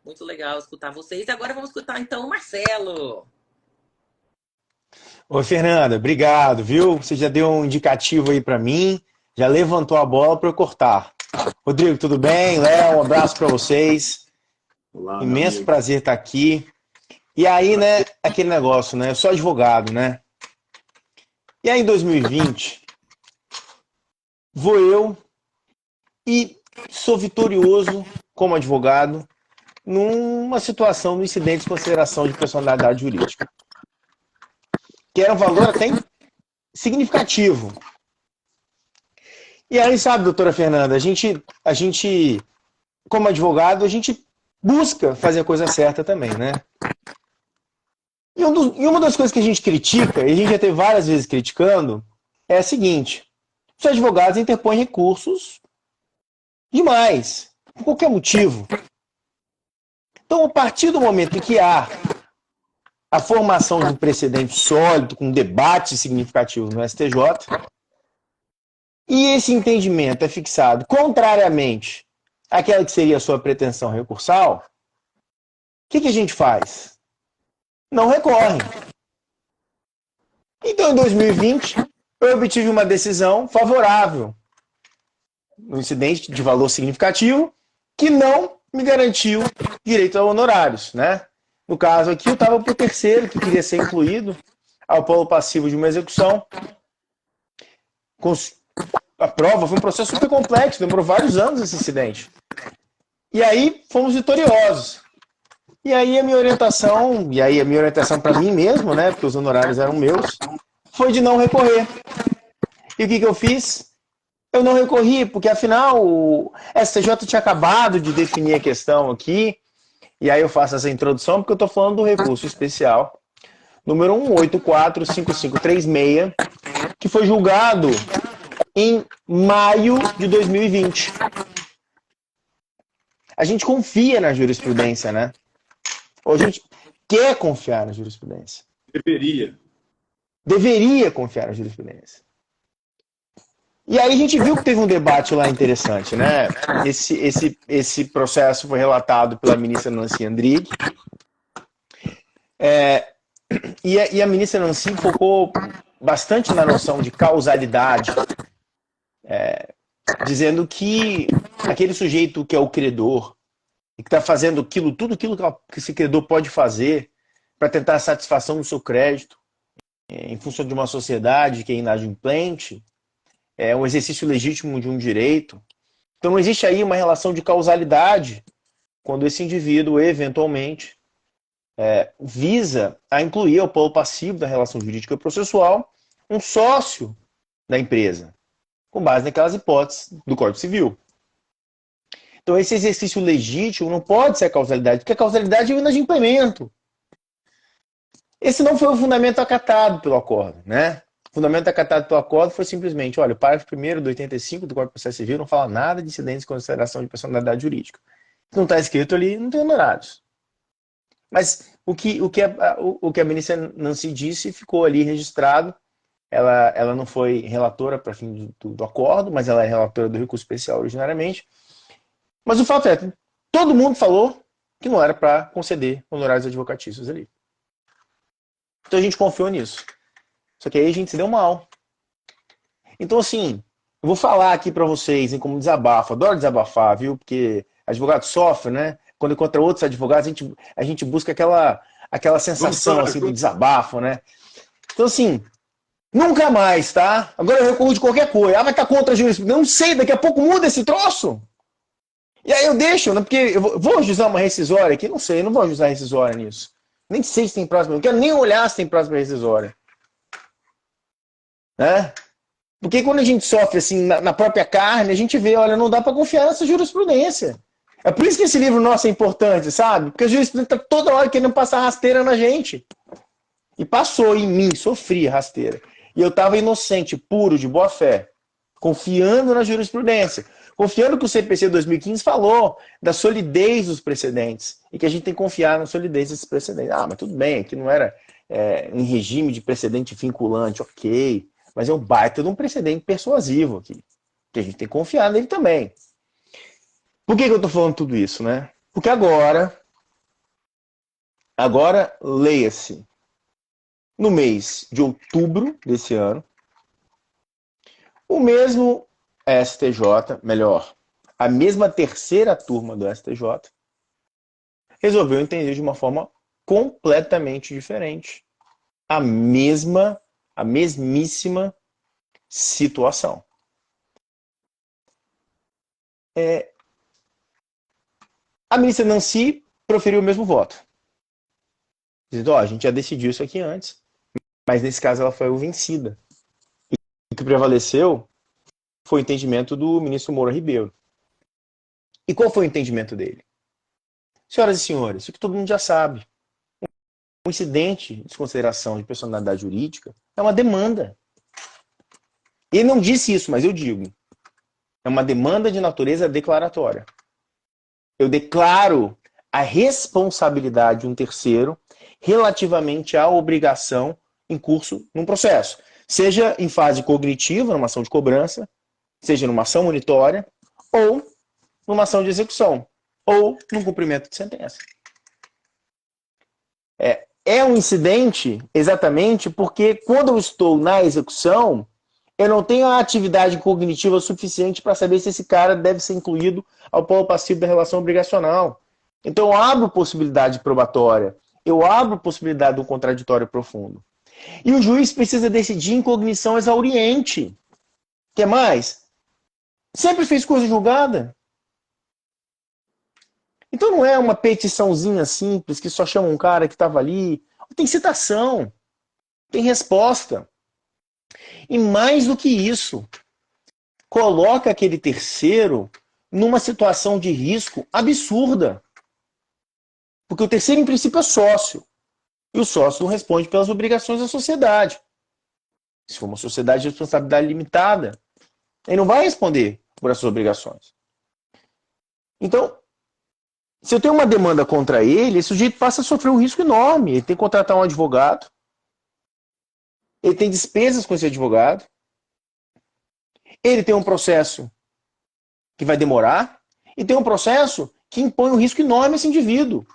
muito legal escutar vocês. E agora vamos escutar, então, o Marcelo. Oi, Fernanda, obrigado, viu? Você já deu um indicativo aí para mim, já levantou a bola para eu cortar. Rodrigo, tudo bem? Léo, um abraço para vocês. Olá, imenso prazer estar aqui. E aí, né, aquele negócio, né? Eu sou advogado, né? E aí, em 2020, vou eu e sou vitorioso como advogado numa situação do incidente de consideração de personalidade jurídica, que era um valor até significativo. E aí, sabe, doutora Fernanda, a gente, como advogado, a gente busca fazer a coisa certa também, né? E uma das coisas que a gente critica, e a gente já teve várias vezes criticando, é a seguinte: os advogados interpõem recursos demais, por qualquer motivo. Então, a partir do momento em que há a formação de um precedente sólido, com debates significativos no STJ, e esse entendimento é fixado contrariamente àquela que seria a sua pretensão recursal, o que a gente faz? Não recorre. Então, em 2020, eu obtive uma decisão favorável no incidente de valor significativo que não me garantiu direito a honorários, né? No caso aqui, eu estava para o terceiro, que queria ser incluído ao polo passivo de uma execução. A prova foi um processo super complexo, demorou vários anos esse incidente. E aí, fomos vitoriosos. E aí, a minha orientação para mim mesmo, né, porque os honorários eram meus, foi de não recorrer. E o que eu fiz? Eu não recorri, porque afinal o STJ tinha acabado de definir a questão aqui, e aí eu faço essa introdução porque eu estou falando do recurso especial número 1845536, que foi julgado em maio de 2020. A gente confia na jurisprudência, né? Ou a gente quer confiar na jurisprudência. Deveria confiar na jurisprudência. E aí a gente viu que teve um debate lá interessante, né? Esse processo foi relatado pela ministra Nancy Andrighi. E a ministra Nancy focou bastante na noção de causalidade, dizendo que aquele sujeito que é o credor e que está fazendo tudo aquilo que esse credor pode fazer para tentar a satisfação do seu crédito em função de uma sociedade que é inadimplente, é um exercício legítimo de um direito. Então não existe aí uma relação de causalidade quando esse indivíduo, eventualmente, visa a incluir ao polo passivo da relação jurídica processual um sócio da empresa, com base naquelas hipóteses do Código Civil. Então esse exercício legítimo não pode ser a causalidade, porque a causalidade é o inadimplemento. Esse não foi o fundamento acatado pelo acordo, né? O fundamento acatado pelo acordo foi simplesmente, olha, o parágrafo 1º do 85 do Código de Processo Civil não fala nada de incidentes de consideração de personalidade jurídica. Se não está escrito ali, não tem honorários. Mas o que a ministra Nancy disse ficou ali registrado. Ela não foi relatora para fim do acordo, mas ela é relatora do recurso especial originariamente. Mas o fato é, todo mundo falou que não era para conceder honorários advocatícios ali. Então a gente confiou nisso. Só que aí a gente se deu mal. Então, assim, eu vou falar aqui para vocês, como desabafo. Adoro desabafar, viu? Porque advogado sofre, né? Quando encontra outros advogados, a gente busca aquela sensação assim, do desabafo, né? Então, assim, nunca mais, tá? Agora eu recorro de qualquer coisa. Ah, mas tá contra a jurisprudência. Não sei, daqui a pouco muda esse troço. E aí eu deixo, né? Porque eu vou ajustar uma rescisória aqui? Não sei, eu não vou ajustar rescisória nisso. Nem sei se tem próxima. Não quero nem olhar se tem próxima rescisória. Né? Porque quando a gente sofre assim na própria carne, a gente vê, olha, não dá para confiar nessa jurisprudência. É por isso que esse livro nosso é importante, sabe? Porque a jurisprudência está toda hora querendo passar rasteira na gente. E passou em mim, sofri rasteira. E eu estava inocente, puro, de boa fé, confiando na jurisprudência, confiando que o CPC 2015 falou da solidez dos precedentes e que a gente tem que confiar na solidez desses precedentes. Ah, mas tudo bem, aqui não era em regime de precedente vinculante, ok. Mas é um baita de um precedente persuasivo aqui, que a gente tem que confiar nele também. Por que eu estou falando tudo isso, né? Porque agora leia-se, no mês de outubro desse ano, o mesmo STJ, melhor, a mesma terceira turma do STJ, resolveu entender de uma forma completamente diferente a mesmíssima situação. A ministra Nancy proferiu o mesmo voto. Dizendo, a gente já decidiu isso aqui antes, mas nesse caso ela foi vencida. E o que prevaleceu foi o entendimento do ministro Moura Ribeiro. E qual foi o entendimento dele? Senhoras e senhores, isso que todo mundo já sabe. Um incidente de desconsideração de personalidade jurídica é uma demanda. Ele não disse isso, mas eu digo. É uma demanda de natureza declaratória. Eu declaro a responsabilidade de um terceiro relativamente à obrigação em curso num processo. Seja em fase cognitiva, numa ação de cobrança, seja numa ação monitória, ou numa ação de execução, ou num cumprimento de sentença. É um incidente exatamente porque quando eu estou na execução, eu não tenho a atividade cognitiva suficiente para saber se esse cara deve ser incluído ao polo passivo da relação obrigacional. Então eu abro possibilidade probatória, eu abro possibilidade do contraditório profundo. E o juiz precisa decidir em cognição exauriente. Quer mais? Sempre fez coisa julgada. Então não é uma petiçãozinha simples que só chama um cara que estava ali. Tem citação, tem resposta. E mais do que isso, coloca aquele terceiro numa situação de risco absurda. Porque o terceiro, em princípio, é sócio. E o sócio não responde pelas obrigações da sociedade. Se for uma sociedade de responsabilidade limitada, ele não vai responder por essas obrigações. Então, se eu tenho uma demanda contra ele, esse sujeito passa a sofrer um risco enorme. Ele tem que contratar um advogado, ele tem despesas com esse advogado, ele tem um processo que vai demorar, e tem um processo que impõe um risco enorme a esse indivíduo.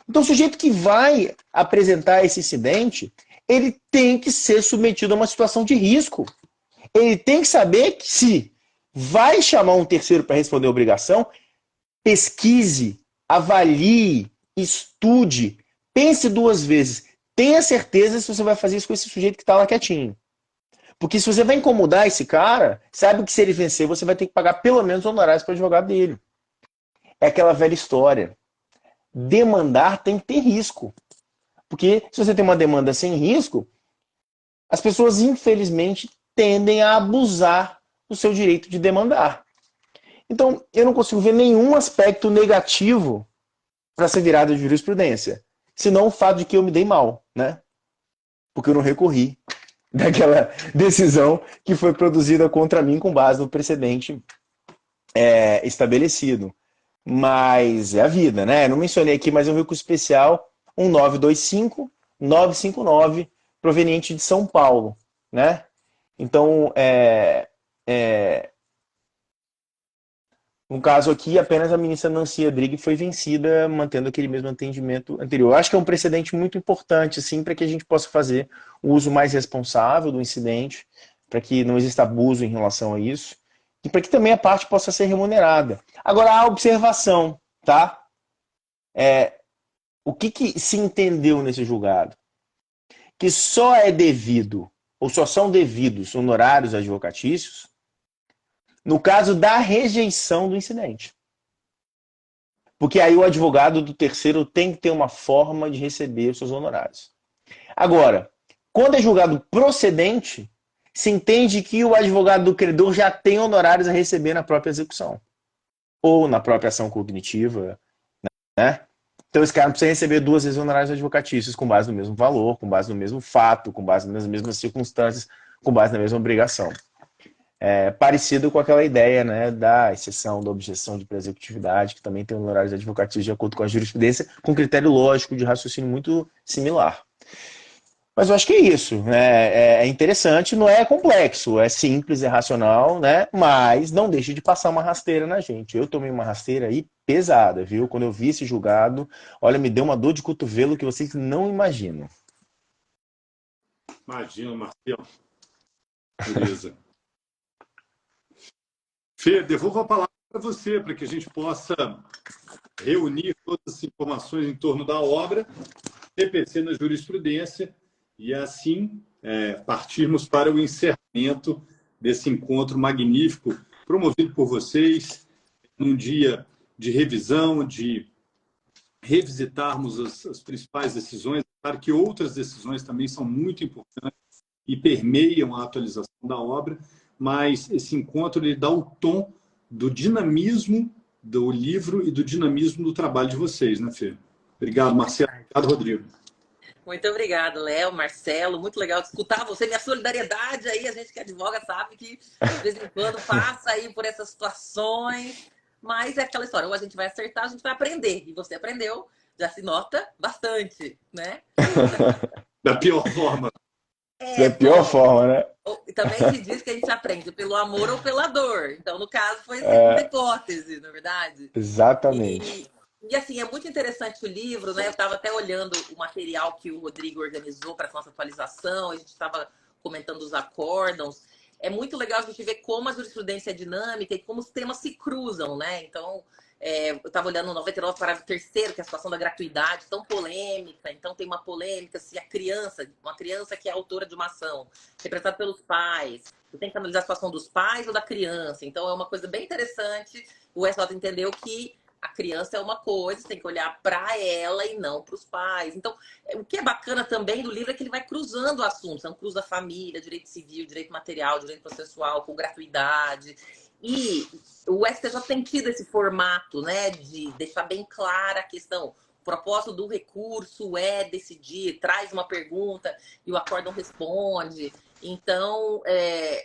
Então, o sujeito que vai apresentar esse incidente, ele tem que ser submetido a uma situação de risco. Ele tem que saber que se vai chamar um terceiro para responder a obrigação, pesquise, avalie, estude, pense duas vezes. Tenha certeza se você vai fazer isso com esse sujeito que está lá quietinho. Porque se você vai incomodar esse cara, sabe que se ele vencer, você vai ter que pagar pelo menos honorários para o advogado dele. É aquela velha história. Demandar tem que ter risco. Porque se você tem uma demanda sem risco, as pessoas, infelizmente, tendem a abusar do seu direito de demandar. Então, eu não consigo ver nenhum aspecto negativo para ser virada de jurisprudência, senão o fato de que eu me dei mal, né? Porque eu não recorri daquela decisão que foi produzida contra mim com base no precedente estabelecido. Mas é a vida, né? Eu não mencionei aqui, mas é um recurso especial 1925-959, proveniente de São Paulo, né? Então, no caso aqui, apenas a ministra Nancy Andrighi foi vencida, mantendo aquele mesmo entendimento anterior. Eu acho que é um precedente muito importante, assim, para que a gente possa fazer o uso mais responsável do incidente, para que não exista abuso em relação a isso, e para que também a parte possa ser remunerada. Agora, a observação, tá? O que se entendeu nesse julgado? Que só é devido, ou só são devidos honorários advocatícios, no caso da rejeição do incidente. Porque aí o advogado do terceiro tem que ter uma forma de receber os seus honorários. Agora, quando é julgado procedente, se entende que o advogado do credor já tem honorários a receber na própria execução. Ou na própria ação cognitiva, né? Então esse cara não precisa receber duas vezes honorários advocatícios com base no mesmo valor, com base no mesmo fato, com base nas mesmas circunstâncias, com base na mesma obrigação. Parecido com aquela ideia, né, da exceção da objeção de pré-executividade, que também tem honorários advocatícios de acordo com a jurisprudência, com critério lógico de raciocínio muito similar. Mas eu acho que é isso. É interessante, não é complexo, é simples, é racional, né? Mas não deixe de passar uma rasteira na gente. Eu tomei uma rasteira aí pesada, viu? Quando eu vi esse julgado, olha, me deu uma dor de cotovelo que vocês não imaginam. Imagina, Marcelo. Beleza. Fê, devolvo a palavra para você, para que a gente possa reunir todas as informações em torno da obra, CPC na jurisprudência, e assim partirmos para o encerramento desse encontro magnífico, promovido por vocês, num dia de revisão, de revisitarmos as principais decisões. Claro que outras decisões também são muito importantes e permeiam a atualização da obra, mas esse encontro ele dá o tom do dinamismo do livro e do dinamismo do trabalho de vocês, né, Fê? Obrigado, Marcelo. Obrigado, Rodrigo. Muito obrigado, Léo, Marcelo. Muito legal de escutar você. Minha solidariedade aí, a gente que advoga sabe que de vez em quando passa aí por essas situações. Mas é aquela história, ou a gente vai acertar, a gente vai aprender. E você aprendeu, já se nota bastante, né? Da pior forma. Da pior forma, né? Também se diz que a gente aprende pelo amor ou pela dor. Então, no caso, foi a segunda hipótese, na verdade. Exatamente. E assim, é muito interessante o livro, né? Eu estava até olhando o material que o Rodrigo organizou para a nossa atualização, a gente estava comentando os acórdãos. É muito legal a gente ver como a jurisprudência é dinâmica e como os temas se cruzam, né? Então, eu estava olhando o 99, parágrafo 3º, que é a situação da gratuidade, tão polêmica. Então, tem uma polêmica se a criança, uma criança que é autora de uma ação, representada pelos pais, você tem que analisar a situação dos pais ou da criança. Então, é uma coisa bem interessante. O SJ entendeu que a criança é uma coisa, você tem que olhar para ela e não para os pais. Então, o que é bacana também do livro é que ele vai cruzando assuntos. Então, cruza família, direito civil, direito material, direito processual, com gratuidade. E o STJ tem tido esse formato, né, de deixar bem clara a questão. O propósito do recurso é decidir, traz uma pergunta e o acórdão responde. Então,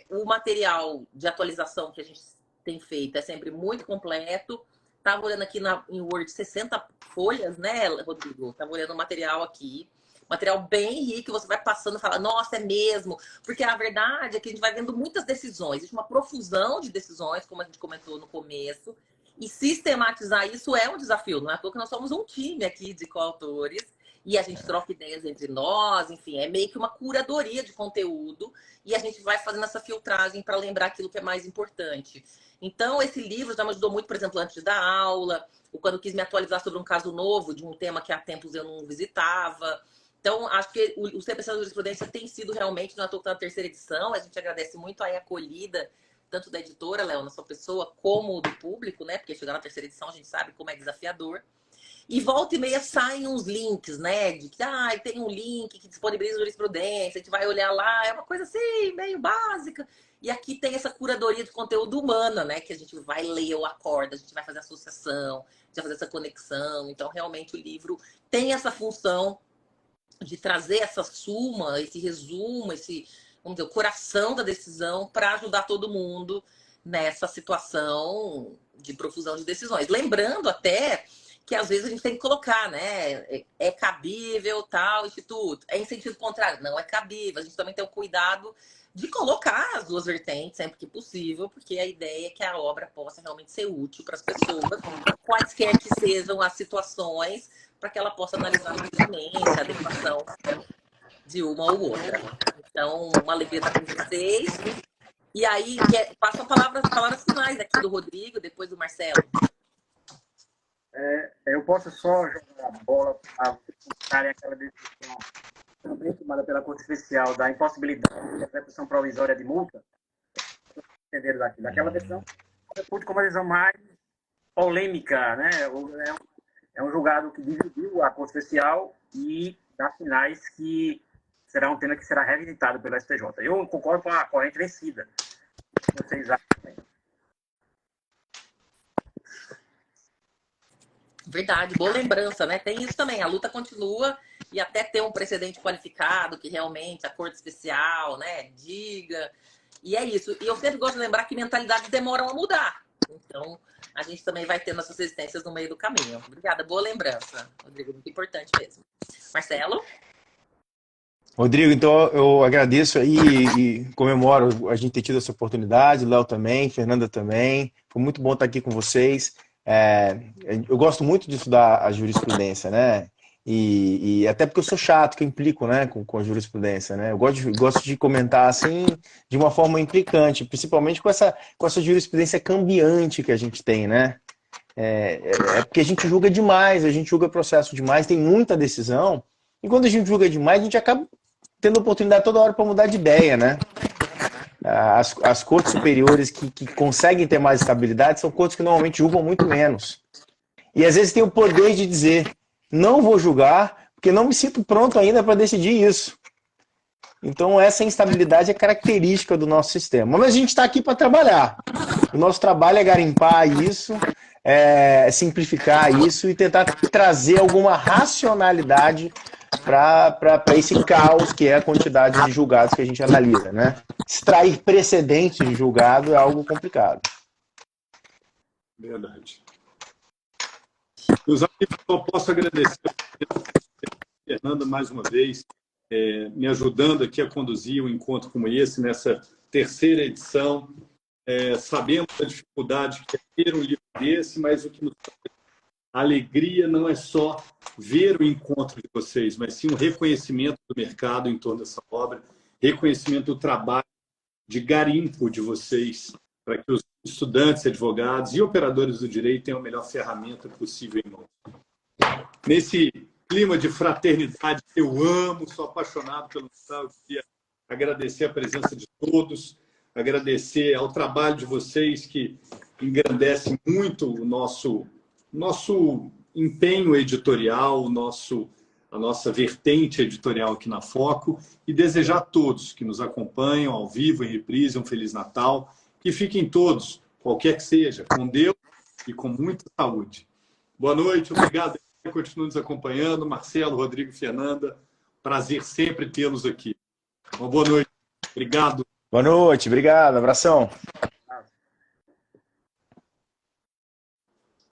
o material de atualização que a gente tem feito é sempre muito completo. Estava olhando aqui em Word 60 folhas, né, Rodrigo? Estava olhando o material aqui. Material bem rico, você vai passando e fala, nossa, é mesmo. Porque a verdade é que a gente vai vendo muitas decisões. Existe uma profusão de decisões, como a gente comentou no começo. E sistematizar isso é um desafio. Não é à toa que nós somos um time aqui de coautores. E a gente troca ideias entre nós. Enfim, é meio que uma curadoria de conteúdo. E a gente vai fazendo essa filtragem para lembrar aquilo que é mais importante. Então, esse livro já me ajudou muito, por exemplo, antes de dar aula, ou quando quis me atualizar sobre um caso novo, de um tema que há tempos eu não visitava. Então, acho que o CPC da Jurisprudência tem sido realmente, não é à toa que tá na 3ª edição, a gente agradece muito aí a acolhida, tanto da editora, Léo, na sua pessoa, como do público, né? Porque chegar na 3ª edição a gente sabe como é desafiador. E volta e meia saem uns links, né? De que tem um link que disponibiliza jurisprudência, a gente vai olhar lá, é uma coisa assim, meio básica. E aqui tem essa curadoria de conteúdo humana, né? Que a gente vai ler o acordo, a gente vai fazer associação, a gente vai fazer essa conexão. Então, realmente, o livro tem essa função de trazer essa suma, esse resumo, esse, vamos dizer, o coração da decisão para ajudar todo mundo nessa situação de profusão de decisões. Lembrando até que às vezes a gente tem que colocar, né? É cabível tal instituto. É em sentido contrário, não é cabível. A gente também tem o cuidado de colocar as duas vertentes sempre que possível, porque a ideia é que a obra possa realmente ser útil para as pessoas, quaisquer que sejam as situações, para que ela possa analisar livremente a adequação de uma ou outra. Então, uma alegria estar com vocês. E aí, passo as palavras finais aqui do Rodrigo, depois do Marcelo. Eu posso só jogar a bola para buscarem aquela decisão também tomada pela Corte Especial da impossibilidade de execução provisória de multa? Entenderam daquela decisão? Como a decisão mais polêmica, né? É um julgado que dividiu a Corte Especial e dá sinais que será um tema que será revisitado pelo STJ. Eu concordo com a corrente vencida. O que vocês acham também? Verdade, boa lembrança, né? Tem isso também, a luta continua e até ter um precedente qualificado que realmente a Corte Especial, né, diga. E é isso. E eu sempre gosto de lembrar que mentalidades demoram a mudar. Então, a gente também vai tendo essas resistências no meio do caminho. Obrigada, boa lembrança, Rodrigo, muito importante mesmo. Marcelo? Rodrigo, então eu agradeço aí e comemoro a gente ter tido essa oportunidade, Léo também, Fernanda também. Foi muito bom estar aqui com vocês. Eu gosto muito de estudar a jurisprudência, né? E até porque eu sou chato, que eu implico, né, com a jurisprudência, né? Eu gosto de comentar assim de uma forma implicante, principalmente com essa jurisprudência cambiante que a gente tem, né? Porque a gente julga demais, a gente julga processo demais, tem muita decisão, e quando a gente julga demais, a gente acaba tendo oportunidade toda hora para mudar de ideia, né? As cortes superiores que conseguem ter mais estabilidade são cortes que normalmente julgam muito menos. E às vezes tem o poder de dizer, não vou julgar, porque não me sinto pronto ainda para decidir isso. Então essa instabilidade é característica do nosso sistema. Mas a gente está aqui para trabalhar. O nosso trabalho é garimpar isso, simplificar isso e tentar trazer alguma racionalidade para esse caos que é a quantidade de julgados que a gente analisa, né? Extrair precedentes de julgado é algo complicado. Verdade. Meus amigos, eu posso agradecer a Fernanda mais uma vez, me ajudando aqui a conduzir um encontro como esse, nessa terceira edição. Sabemos da dificuldade que é ter um livro desse, mas o que nos a alegria não é só ver o encontro de vocês, mas sim o reconhecimento do mercado em torno dessa obra, reconhecimento do trabalho de garimpo de vocês, para que os estudantes, advogados e operadores do direito tenham a melhor ferramenta possível em mãos. Nesse clima de fraternidade que eu amo, sou apaixonado pelo Natal, eu queria agradecer a presença de todos, agradecer ao trabalho de vocês que engrandece muito o nosso empenho editorial, a nossa vertente editorial aqui na Foco, e desejar a todos que nos acompanham ao vivo, em reprise, um Feliz Natal, que fiquem todos, qualquer que seja, com Deus e com muita saúde. Boa noite, obrigado. Continuem nos acompanhando. Marcelo, Rodrigo, Fernanda, prazer sempre tê-los aqui. Uma boa noite. Obrigado. Boa noite, obrigado, abração.